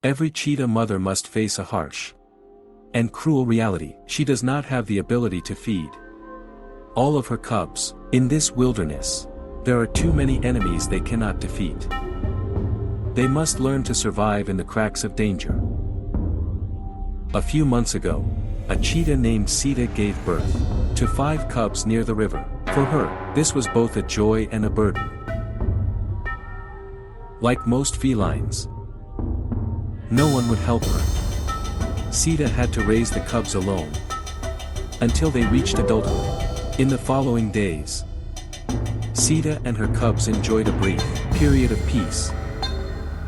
Every cheetah mother must face a harsh and cruel reality. She does not have the ability to feed all of her cubs. In this wilderness, there are too many enemies they cannot defeat. They must learn to survive in the cracks of danger. A few months ago, a cheetah named Cheetah gave birth to 5 cubs near the river. For her, this was both a joy and a burden. Like most felines, no one would help her. Cheetah had to raise the cubs alone until they reached adulthood. In the following days, Cheetah and her cubs enjoyed a brief period of peace.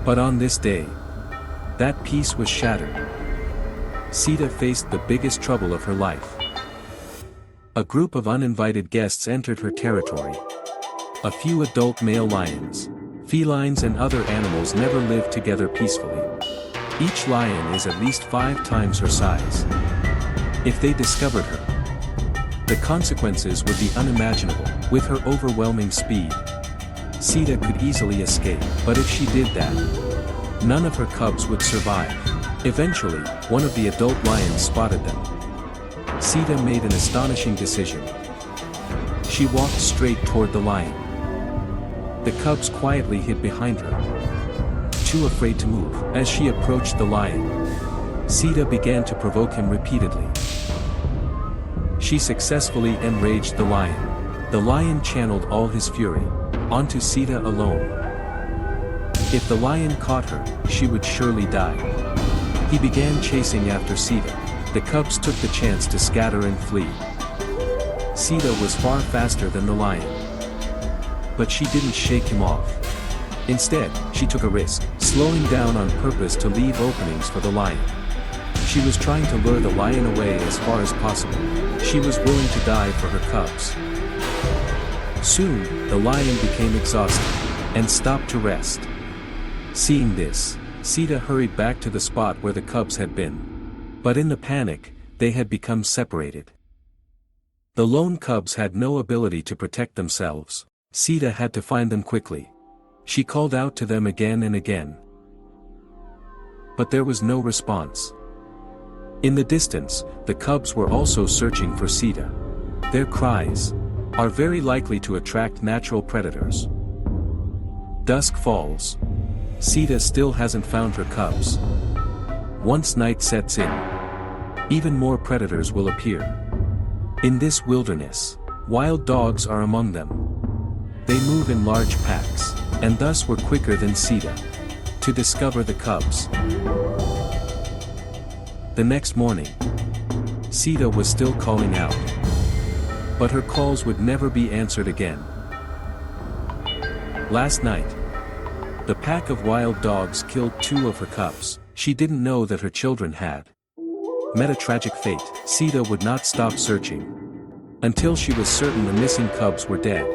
But on this day, that peace was shattered. Cheetah faced the biggest trouble of her life. A group of uninvited guests entered her territory. A few adult male lions, felines and other animals never lived together peacefully. Each lion is at least 5 times her size. If they discovered her, the consequences would be unimaginable. With her overwhelming speed, Cheetah could easily escape, but if she did that, none of her cubs would survive. Eventually, one of the adult lions spotted them. Cheetah made an astonishing decision. She walked straight toward the lion. The cubs quietly hid behind her, too afraid to move. As she approached the lion, Cheetah began to provoke him repeatedly. She successfully enraged the lion. The lion channeled all his fury onto Cheetah alone. If the lion caught her, she would surely die. He began chasing after Cheetah. The cubs took the chance to scatter and flee. Cheetah was far faster than the lion, but she didn't shake him off. Instead, she took a risk, slowing down on purpose to leave openings for the lion. She was trying to lure the lion away as far as possible. She was willing to die for her cubs. Soon, the lion became exhausted and stopped to rest. Seeing this, Cheetah hurried back to the spot where the cubs had been. But in the panic, they had become separated. The lone cubs had no ability to protect themselves. Cheetah had to find them quickly. She called out to them again and again, but there was no response. In the distance, the cubs were also searching for Cheetah. Their cries are very likely to attract natural predators. Dusk falls. Cheetah still hasn't found her cubs. Once night sets in, even more predators will appear. In this wilderness, wild dogs are among them. They move in large packs, and thus were quicker than Cheetah to discover the cubs. The next morning, Cheetah was still calling out, but her calls would never be answered again. Last night, the pack of wild dogs killed 2 of her cubs. She didn't know that her children had met a tragic fate. Cheetah would not stop searching until she was certain the missing cubs were dead.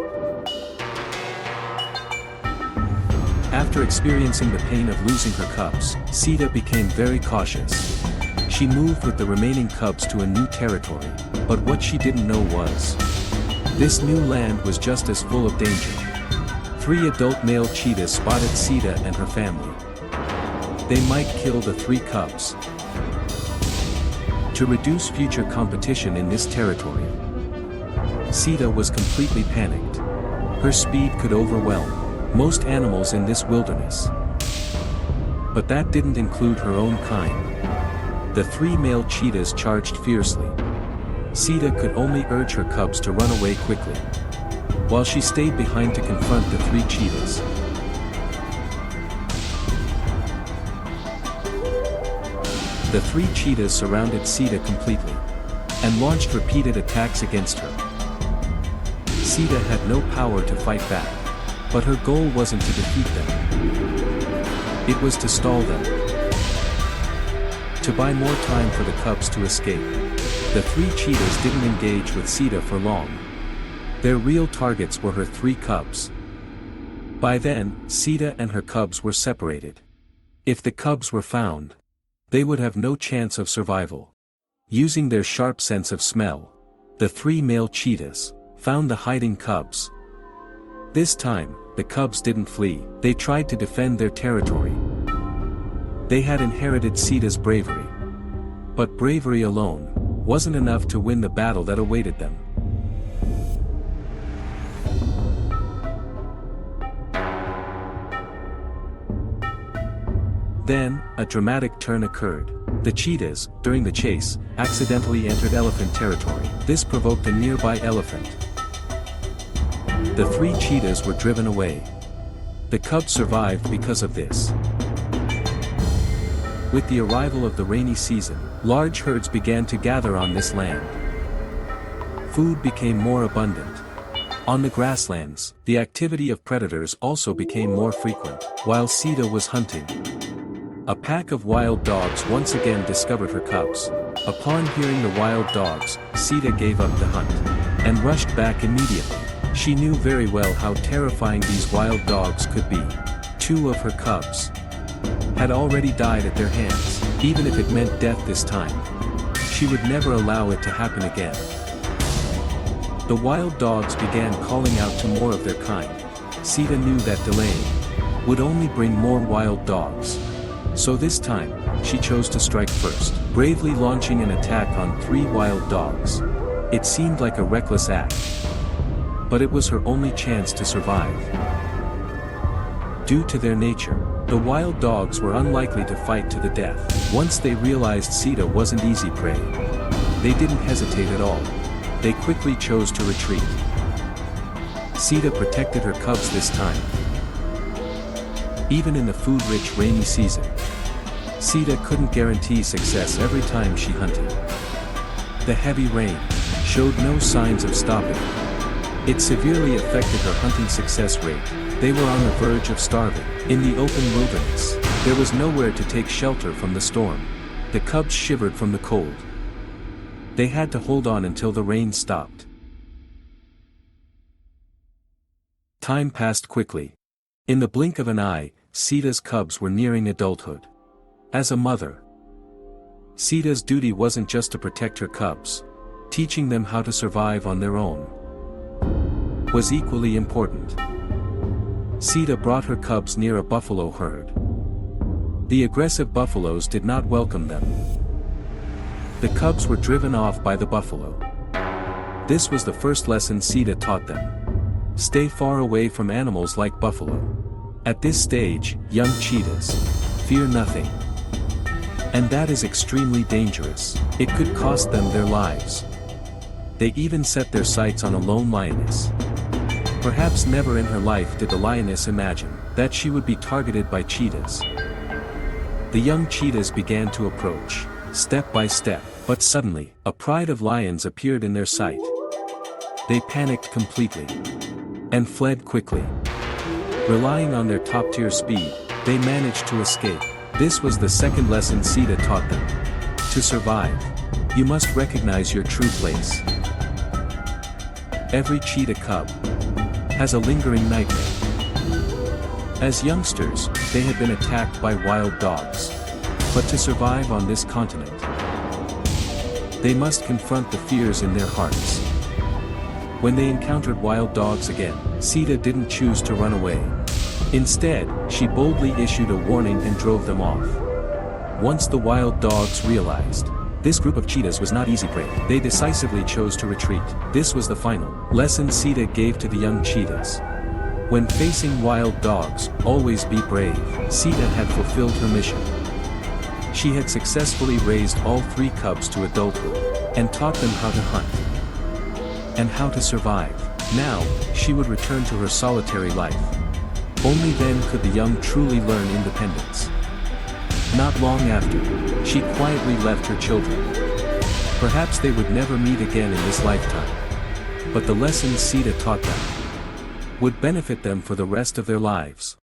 After experiencing the pain of losing her cubs, Cheetah became very cautious. She moved with the remaining cubs to a new territory, but what she didn't know was, this new land was just as full of danger. 3 adult male cheetahs spotted Cheetah and her family. They might kill the 3 cubs. To reduce future competition in this territory, Cheetah was completely panicked. Her speed could overwhelm most animals in this wilderness. But that didn't include her own kind. The 3 male cheetahs charged fiercely. Cheetah could only urge her cubs to run away quickly, while she stayed behind to confront the 3 cheetahs. The 3 cheetahs surrounded Cheetah completely, and launched repeated attacks against her. Cheetah had no power to fight back, but her goal wasn't to defeat them. It was to stall them, to buy more time for the cubs to escape. The 3 cheetahs didn't engage with Cheetah for long. Their real targets were her 3 cubs. By then, Cheetah and her cubs were separated. If the cubs were found, they would have no chance of survival. Using their sharp sense of smell, the 3 male cheetahs found the hiding cubs. This time, the cubs didn't flee. They tried to defend their territory. They had inherited Cheetah's bravery. But bravery alone wasn't enough to win the battle that awaited them. Then, a dramatic turn occurred. The cheetahs, during the chase, accidentally entered elephant territory. This provoked a nearby elephant. The 3 cheetahs were driven away. The cubs survived because of this. With the arrival of the rainy season, large herds began to gather on this land. Food became more abundant. On the grasslands, the activity of predators also became more frequent. While Cheetah was hunting, a pack of wild dogs once again discovered her cubs. Upon hearing the wild dogs, Cheetah gave up the hunt and rushed back immediately. She knew very well how terrifying these wild dogs could be. 2 of her cubs had already died at their hands. Even if it meant death this time, she would never allow it to happen again. The wild dogs began calling out to more of their kind. Cheetah knew that delaying would only bring more wild dogs. So this time, she chose to strike first, bravely launching an attack on 3 wild dogs. It seemed like a reckless act, but it was her only chance to survive. Due to their nature, the wild dogs were unlikely to fight to the death. Once they realized Cheetah wasn't easy prey, they didn't hesitate at all. They quickly chose to retreat. Cheetah protected her cubs this time. Even in the food-rich rainy season, Cheetah couldn't guarantee success every time she hunted. The heavy rain showed no signs of stopping. It severely affected her hunting success rate. They were on the verge of starving. In the open wilderness, there was nowhere to take shelter from the storm. The cubs shivered from the cold. They had to hold on until the rain stopped. Time passed quickly. In the blink of an eye, Cheetah's cubs were nearing adulthood. As a mother, Cheetah's duty wasn't just to protect her cubs. Teaching them how to survive on their own was equally important. Cheetah brought her cubs near a buffalo herd. The aggressive buffaloes did not welcome them. The cubs were driven off by the buffalo. This was the first lesson Cheetah taught them. Stay far away from animals like buffalo. At this stage, young cheetahs fear nothing. And that is extremely dangerous. It could cost them their lives. They even set their sights on a lone lioness. Perhaps never in her life did the lioness imagine that she would be targeted by cheetahs. The young cheetahs began to approach, step by step, but suddenly, a pride of lions appeared in their sight. They panicked completely and fled quickly. Relying on their top-tier speed, they managed to escape. This was the second lesson Cheetah taught them. To survive, you must recognize your true place. Every cheetah cub has a lingering nightmare. As youngsters, they had been attacked by wild dogs. But to survive on this continent, they must confront the fears in their hearts. When they encountered wild dogs again, Cheetah didn't choose to run away. Instead, she boldly issued a warning and drove them off. Once the wild dogs realized this group of cheetahs was not easy prey, they decisively chose to retreat. This was the final lesson Cheetah gave to the young cheetahs. When facing wild dogs, always be brave. Cheetah had fulfilled her mission. She had successfully raised all 3 cubs to adulthood, and taught them how to hunt and how to survive. Now, she would return to her solitary life. Only then could the young truly learn independence. Not long after, she quietly left her children. Perhaps they would never meet again in this lifetime. But the lessons Cheetah taught them would benefit them for the rest of their lives.